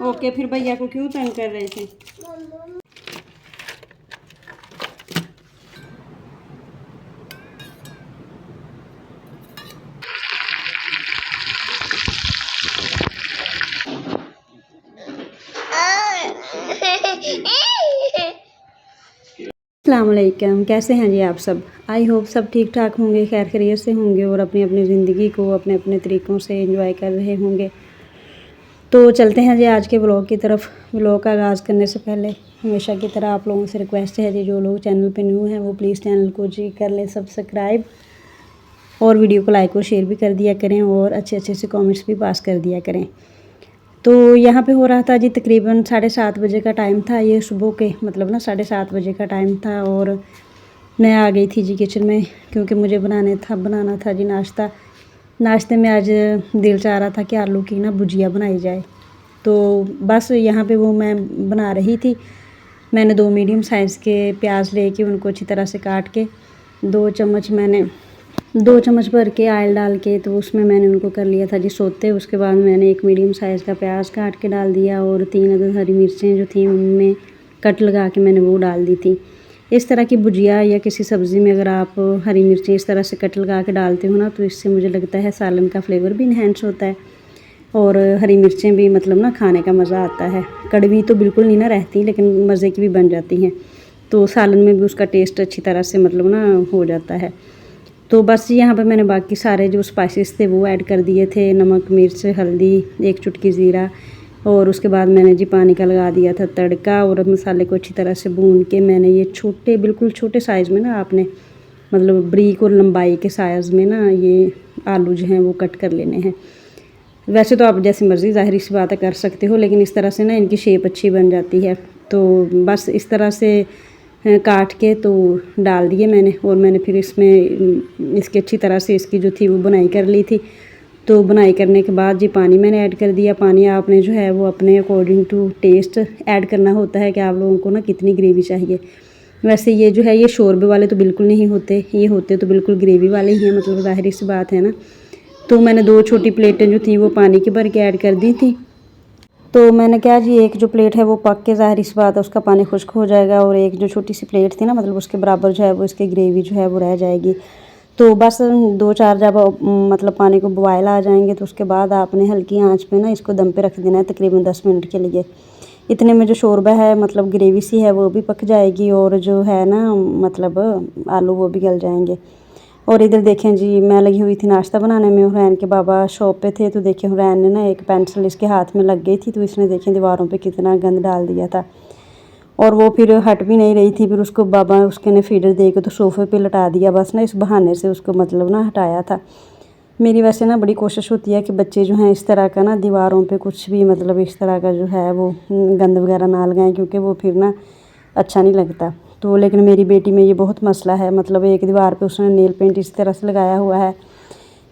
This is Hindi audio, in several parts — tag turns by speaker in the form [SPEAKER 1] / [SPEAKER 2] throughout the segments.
[SPEAKER 1] ओके, फिर भैया को क्यों तंग कर रहे थे? अस्सलामुअलैकुम, कैसे हैं जी आप सब? आई होप सब ठीक ठाक होंगे, खैर खैरियत से होंगे और अपनी अपनी ज़िंदगी को अपने अपने तरीक़ों से एंजॉय कर रहे होंगे। तो चलते हैं जी आज के व्लॉग की तरफ। व्लॉग का आगाज़ करने से पहले हमेशा की तरह आप लोगों से रिक्वेस्ट है जी, जो लोग चैनल पे न्यू हैं वो प्लीज़ चैनल को जी कर लें सब्सक्राइब और वीडियो को लाइक और शेयर भी कर दिया करें और अच्छे अच्छे से कमेंट्स भी पास कर दिया करें। तो यहाँ पे हो रहा था जी तकरीबन 7:30 बजे का टाइम था, ये सुबह के मतलब ना 7:30 बजे का टाइम था। और मैं आ गई थी जी किचन में क्योंकि मुझे बनाना था जी नाश्ते में आज दिल चाह रहा था कि आलू की ना भुजिया बनाई जाए। तो बस यहाँ पे वो मैं बना रही थी। मैंने 2 मीडियम साइज़ के प्याज लेके उनको अच्छी तरह से काट के 2 चम्मच भर के ऑयल डाल के तो उसमें मैंने उनको कर लिया था जी सोते। उसके बाद मैंने 1 मीडियम साइज़ का प्याज काट के डाल दिया और 3 अदद हरी मिर्चें जो थी उनमें कट लगा के मैंने वो डाल दी थी। इस तरह की भुजिया या किसी सब्ज़ी में अगर आप हरी मिर्चें इस तरह से कट लगा के डालते हो ना तो इससे मुझे लगता है सालन का फ्लेवर भी इन्हेंस होता है और हरी मिर्चें भी मतलब ना खाने का मज़ा आता है। कड़वी तो बिल्कुल नहीं ना रहती लेकिन मज़े की भी बन जाती हैं, तो सालन में भी उसका टेस्ट अच्छी तरह से मतलब ना हो जाता है। तो बस यहाँ पर मैंने बाकी सारे जो स्पाइसेस थे वो ऐड कर दिए थे, नमक, मिर्च, हल्दी, 1 चुटकी ज़ीरा और उसके बाद मैंने जी पानी का लगा दिया था तड़का। और मसाले को अच्छी तरह से भून के मैंने ये बिल्कुल छोटे साइज़ में ना आपने मतलब बारीक और लंबाई के साइज़ में ना ये आलू जो हैं वो कट कर लेने हैं। वैसे तो आप जैसी मर्ज़ी ज़ाहिर सी बात है कर सकते हो, लेकिन इस तरह से ना इनकी शेप अच्छी बन जाती है। तो बस इस तरह से काट के तो डाल दिए मैंने और मैंने फिर इसमें इसकी अच्छी तरह से इसकी जो थी वो बुनाई कर ली थी। तो बुनाई करने के बाद जी पानी मैंने ऐड कर दिया। पानी आपने जो है वो अपने अकॉर्डिंग टू टेस्ट ऐड करना होता है कि आप लोगों को ना कितनी ग्रेवी चाहिए। वैसे ये जो है ये शोरबे वाले तो बिल्कुल नहीं होते, ये होते तो बिल्कुल ग्रेवी वाले ही हैं, मतलब ज़ाहिर सी बात है ना। तो मैंने 2 छोटी प्लेटें जो थी वो पानी की भर के ऐड कर दी थी। तो मैंने क्या जी एक जो प्लेट है वो पक के ज़ाहिर सी बात है उसका पानी खुश्क हो जाएगा और एक जो छोटी सी प्लेट थी ना मतलब उसके बराबर जो है वो इसकी ग्रेवी जो है वो रह जाएगी। तो बस 2-4 जब मतलब पानी को बॉयल आ जाएंगे तो उसके बाद आपने हल्की आंच पे ना इसको दम पे रख देना है तकरीबन 10 मिनट के लिए। इतने में जो शोरबा है मतलब ग्रेवी सी है वो भी पक जाएगी और जो है ना मतलब आलू वो भी गल जाएंगे। और इधर देखें जी मैं लगी हुई थी नाश्ता बनाने में। हुरैन के बाबा शॉप पे थे तो देखें हुरैन ने ना एक पेंसिल इसके हाथ में लग गई थी तो इसने देखें दीवारों पे कितना गंद डाल दिया था और वो फिर हट भी नहीं रही थी। फिर उसको बाबा उसके ने फीडर दे के तो सोफ़े पे लटा दिया, बस ना इस बहाने से उसको मतलब ना हटाया था। मेरी वैसे ना बड़ी कोशिश होती है कि बच्चे जो हैं इस तरह का ना दीवारों पे कुछ भी मतलब इस तरह का जो है वो गंद वगैरह ना लगाएं क्योंकि वो फिर ना अच्छा नहीं लगता। तो लेकिन मेरी बेटी में ये बहुत मसला है, मतलब एक दीवार पे उसने नेल पेंट इस तरह से लगाया हुआ है,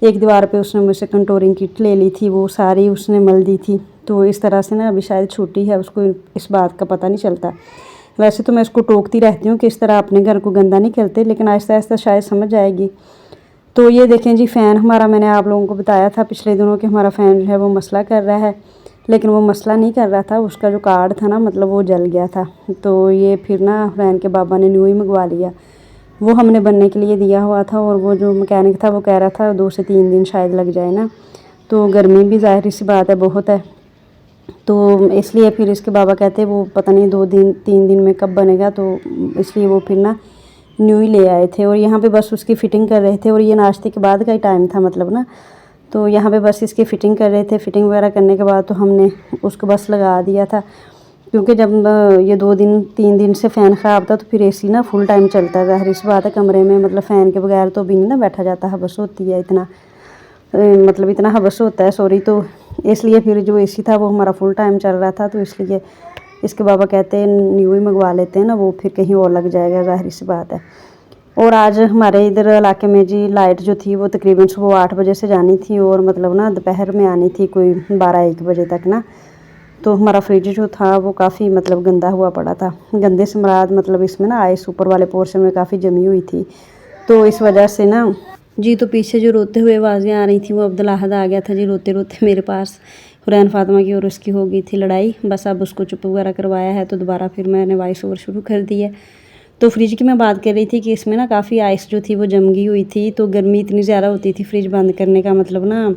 [SPEAKER 1] एक दीवार पे उसने मुझसे कंटोरिंग किट ले ली थी वो सारी उसने मल दी थी। तो इस तरह से ना अभी शायद छोटी है उसको इस बात का पता नहीं चलता। वैसे तो मैं उसको टोकती रहती हूँ कि इस तरह अपने घर को गंदा नहीं करते, लेकिन आहिस्ता आहिस्ता शायद समझ जाएगी। तो ये देखें जी फ़ैन हमारा, मैंने आप लोगों को बताया था पिछले दिनों कि हमारा फ़ैन जो है वो मसला कर रहा है, लेकिन वो मसला नहीं कर रहा था, उसका जो कार्ड था ना मतलब वो जल गया था। तो ये फिर ना हुरैन के बाबा ने न्यू ही मंगवा लिया, वो हमने बनने के लिए दिया हुआ था और वो जो मैकेनिक था वो कह रहा था 2 से 3 दिन शायद लग जाए ना। तो गर्मी भी ज़ाहिर सी बात है बहुत है, तो इसलिए फिर इसके बाबा कहते वो पता नहीं 2-3 दिन में कब बनेगा, तो इसलिए वो फिर ना न्यू ही ले आए थे। और यहाँ पे बस उसकी फ़िटिंग कर रहे थे और ये नाश्ते के बाद का ही टाइम था मतलब ना, तो यहाँ पे बस इसकी फ़िटिंग कर रहे थे। फ़िटिंग वगैरह करने के बाद तो हमने उसको बस लगा दिया था क्योंकि जब ये 2-3 दिन से फ़ैन ख़राब था तो फिर एसी ना फुल टाइम चलता है, ज़ाहिर सी बात है कमरे में मतलब फ़ैन के बगैर तो भी नहीं ना बैठा जाता, हवस होती है इतना मतलब इतना हवस होता है सॉरी। तो इसलिए फिर जो एसी था वो हमारा फुल टाइम चल रहा था, तो इसलिए इसके बाबा कहते हैं न्यू ही मंगवा लेते हैं ना, वो फिर कहीं और लग जाएगा, ज़ाहिर सी बात है। और आज हमारे इधर इलाके में जी लाइट जो थी वो तकरीबन सुबह 8 बजे से जानी थी और मतलब ना दोपहर में आनी थी कोई 12-1 बजे तक ना। तो हमारा फ्रिज जो था वो काफ़ी मतलब गंदा हुआ पड़ा था, गंदे से मुराद मतलब इसमें ना आइस ऊपर वाले पोर्शन में काफ़ी जमी हुई थी। तो इस वजह से ना जी। तो पीछे जो रोते हुए आवाज़ें आ रही थी वो अब्दुल अहद आ गया था जी रोते रोते मेरे पास। हुरैन फातिमा की और उसकी हो गई थी लड़ाई। बस अब उसको चुप वगैरह करवाया है तो दोबारा फिर मैंने वॉइस ओवर शुरू कर दी है। तो फ्रिज की मैं बात कर रही थी कि इसमें ना काफ़ी आइस जो थी वो जम गई हुई थी। तो गर्मी इतनी ज़्यादा होती थी, फ्रिज बंद करने का मतलब ना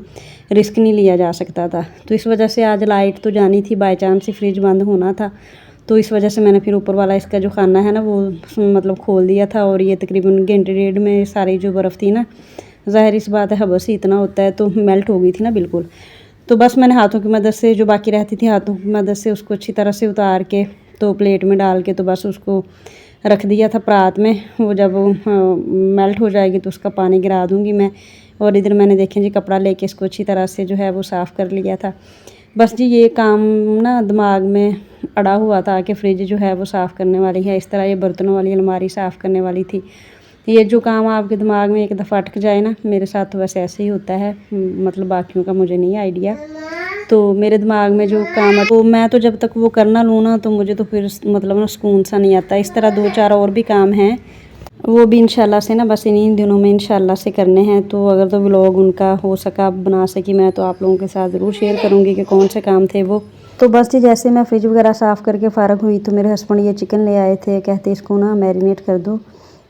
[SPEAKER 1] रिस्क नहीं लिया जा सकता था। तो इस वजह से आज लाइट तो जानी थी, बाई चांस ही फ्रिज बंद होना था। तो इस वजह से मैंने फिर ऊपर वाला इसका जो खाना है ना वो मतलब खोल दिया था। और ये तकरीबन घंटे डेढ़ में सारी जो बर्फ़ थी ना, ज़ाहिर सी बात है हबस ही इतना होता है, तो मेल्ट हो गई थी ना बिल्कुल। तो बस मैंने हाथों की मदद से जो बाकी रहती थी हाथों की मदद से उसको अच्छी तरह से उतार के तो प्लेट में डाल के तो बस उसको रख दिया था परात में। वो जब मेल्ट हो जाएगी तो उसका पानी गिरा दूँगी मैं। और इधर मैंने देखें जी कपड़ा लेके इसको अच्छी तरह से जो है वो साफ़ कर लिया था। बस जी ये काम ना दिमाग में अड़ा हुआ था कि फ्रिज जो है वो साफ़ करने वाली है। इस तरह ये बर्तनों वाली अलमारी साफ़ करने वाली थी। ये जो काम आपके दिमाग में एक दफ़ा अटक जाए ना, मेरे साथ तो वैसे ऐसे ही होता है, मतलब बाकियों का मुझे नहीं आइडिया। तो मेरे दिमाग में जो काम है तो मैं तो जब तक वो करना लूँ ना तो मुझे तो फिर मतलब ना सुकून सा नहीं आता। इस तरह 2-4 और भी काम हैं, वो भी इंशाल्लाह से ना बस इन्हीं दिनों में इंशाल्लाह से करने हैं। तो अगर तो व्लॉग उनका हो सका बना सकी मैं तो आप लोगों के साथ ज़रूर शेयर करूँगी कि कौन से काम थे वो। तो बस जी जैसे मैं फ्रिज वगैरह साफ़ करके फ़ारग हुई तो मेरे हस्बैंड ये चिकन ले आए थे, कहते इसको ना मैरिनेट कर दो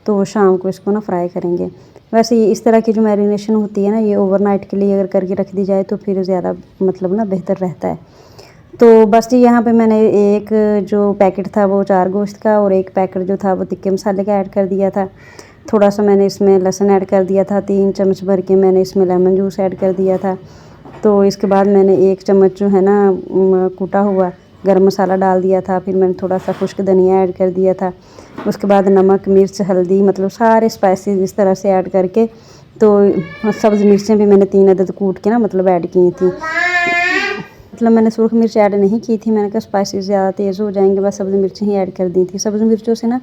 [SPEAKER 1] तो शाम को इसको ना फ्राई करेंगे। वैसे ये इस तरह की जो मैरिनेशन होती है ना ये ओवरनाइट के लिए अगर करके रख दी जाए तो फिर ज़्यादा मतलब ना बेहतर रहता है। तो बस जी यहाँ पे मैंने एक जो पैकेट था वो 4 गोश्त का और एक पैकेट जो था वो तिक्के मसाले का ऐड कर दिया था। थोड़ा सा मैंने इसमें लहसुन ऐड कर दिया था, 3 चम्मच भर के मैंने इसमें लेमन जूस ऐड कर दिया था। तो इसके बाद मैंने 1 चम्मच जो है ना कूटा हुआ गरम मसाला डाल दिया था। फिर मैंने थोड़ा सा खुश्क धनिया ऐड कर दिया था। उसके बाद नमक, मिर्च, हल्दी मतलब सारे स्पाइसेस इस तरह से ऐड करके तो सब्ज़ मिर्चें भी मैंने 3 अदद कूट के ना मतलब ऐड की थी। मतलब मैंने सुरख मिर्च ऐड नहीं की थी, मैंने कहा स्पाइसेस ज़्यादा तेज़ हो जाएंगे, बस सब्ज़ मिर्चें ही ऐड कर दी थी। सब्ज़ मिर्चों से ना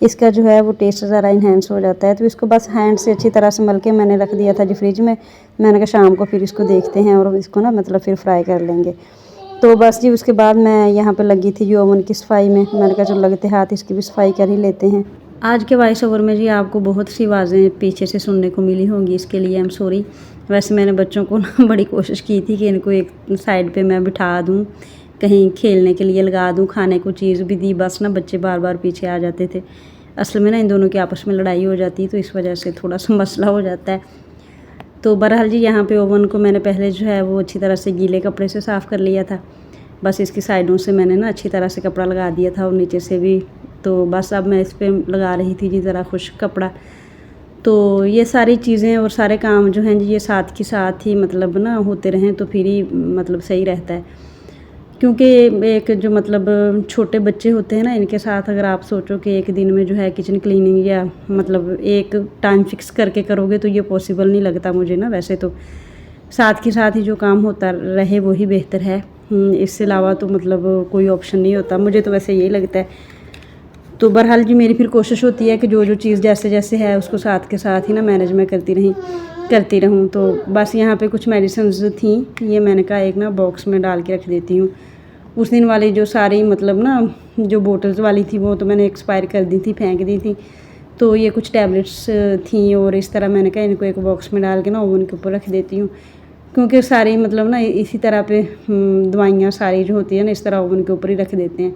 [SPEAKER 1] इसका जो है वो टेस्ट ज़रा इन्हेंस हो जाता है। तो इसको बस हैंड से अच्छी तरह से मल के मैंने रख दिया था जी फ्रिज में। मैंने कहा शाम को फिर इसको देखते हैं और इसको ना मतलब फिर फ्राई कर लेंगे। तो बस जी उसके बाद मैं यहाँ पे लगी थी जो ओवन की सफाई में। मैंने कहा चलो लगते हाथ इसकी भी सफाई कर ही लेते हैं। आज के वॉइस ओवर में जी आपको बहुत सी आवाज़ें पीछे से सुनने को मिली होंगी, इसके लिए आई एम सॉरी। वैसे मैंने बच्चों को ना बड़ी कोशिश की थी कि इनको एक साइड पे मैं बिठा दूँ, कहीं खेलने के लिए लगा दूँ, खाने को चीज़ भी दी, बस ना बच्चे बार बार पीछे आ जाते थे। असल में ना इन दोनों की आपस में लड़ाई हो जाती है तो इस वजह से थोड़ा सा मसला हो जाता है। तो बहरहाल जी यहाँ पे ओवन को मैंने पहले जो है वो अच्छी तरह से गीले कपड़े से साफ़ कर लिया था। बस इसकी साइडों से मैंने ना अच्छी तरह से कपड़ा लगा दिया था और नीचे से भी। तो बस अब मैं इस पर लगा रही थी जी ज़रा खुश्क कपड़ा। तो ये सारी चीज़ें और सारे काम जो हैं जी ये साथ के साथ ही मतलब ना होते रहें तो फिर ही मतलब सही रहता है। क्योंकि एक जो मतलब छोटे बच्चे होते हैं ना, इनके साथ अगर आप सोचो कि एक दिन में जो है किचन क्लीनिंग या मतलब एक टाइम फिक्स करके करोगे तो ये पॉसिबल नहीं लगता मुझे ना। वैसे तो साथ के साथ ही जो काम होता रहे वही बेहतर है, इससे अलावा तो मतलब कोई ऑप्शन नहीं होता, मुझे तो वैसे यही लगता है। तो बहरहाल जी मेरी फिर कोशिश होती है कि जो जो चीज़ जैसे जैसे है उसको साथ के साथ ही ना मैनेज में करती रहूँ। तो बस यहाँ पे कुछ मेडिसिन्स थी, ये मैंने कहा एक ना बॉक्स में डाल के रख देती हूँ। उस दिन वाली जो सारी मतलब ना जो बोटल्स वाली थी वो तो मैंने एक्सपायर कर दी थी, फेंक दी थी। तो ये कुछ टैबलेट्स थी और इस तरह मैंने कहा इनको एक बॉक्स में डाल के ना ओवन के ऊपर रख देती हूँ। क्योंकि सारी मतलब ना इसी तरह पे दवाइयाँ सारी जो होती है ना इस तरह ओवन के ऊपर ही रख देते हैं।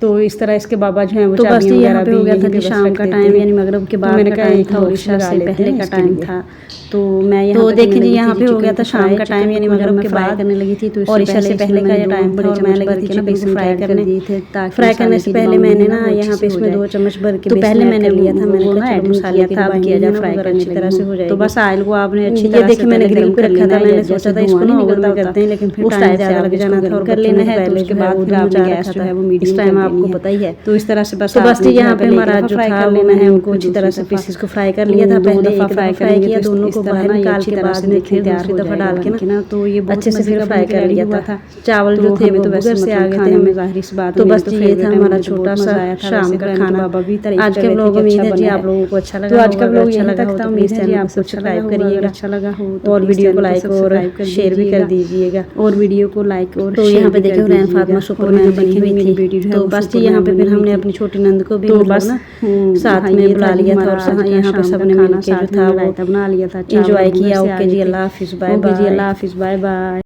[SPEAKER 1] तो इस तरह इसके बाबा जो हैं वो चाबियां वगैरह भी हो गया था कि शाम का टाइम यानी मगरिब के बाद का टाइम था और इशा से पहले का टाइम था। तो मैं यहाँ तो देखें जी यहाँ पे हो गया था शाम का टाइम यानी मगरिब के बाद करने लगी थी। तो और इशा से पहले का ये टाइम था और मैं लगी थी ना बेसन फ्राई करने दी थे। फ्राई करने से पहले मैंने ना यहाँ पे इसमें 2 चम्मच भर के तो पहले मैंने लिया था, मैंने ना ऐड मसाले था अब किया जाए फ्राई अच्छी तरह से हो जाएगी। तो बस ऑयल को आपने अच्छी तरह से देखिए मैंने ग्रिल पे रखा था, मैंने सोचा था इसको ना ओवन में करते हैं लेकिन फिर टाइम ज़्यादा लग जाना था और कर लेना है। तो उसके बाद फिर आपने गैस जो है वो मीडियम टाइम आपको पता ही है। तो इस तरह से बस यहाँ पे हमारा जो फ्राई कर लेना है उनको अच्छी तरह से पीसेस को फ्राई कर लिया था। पहले एक दफ़ा फ्राई किया, दोनों को बाहर निकाल के बाद में फिर दूसरी दफ़ा डाल के ना तो ये अच्छे से फिर फ्राई कर लिया था। चावल जो थे वो तो बगैर से आ गए थे हमें, ज़ाहिर सी बात। तो बस ये था हमारा छोटा सा शाम का खाना। आज का व्लॉग उम्मीद है जी आप लोगों को अच्छा लगा। तो आज का व्लॉग यहीं तक था, उम्मीद है जी आपको सब्सक्राइब करिएगा, अच्छा लगा हो और वीडियो को लाइक और शेयर भी कर दीजिएगा और वीडियो को लाइक और तो यहाँ पे देखिए हुरैन फातिमा सुपर में बनी हुई थी। तो बस जी यहाँ पे फिर हमने अपनी छोटी नंद को भी बस साथ में बुला लिया था और यहाँ पे सबने मिलके जो था वो बना लिया था, एंजॉय किया। ओके जी, अल्लाह हाफिज़, बाय बाय जी, अल्लाह हाफिज़, बाय बाय।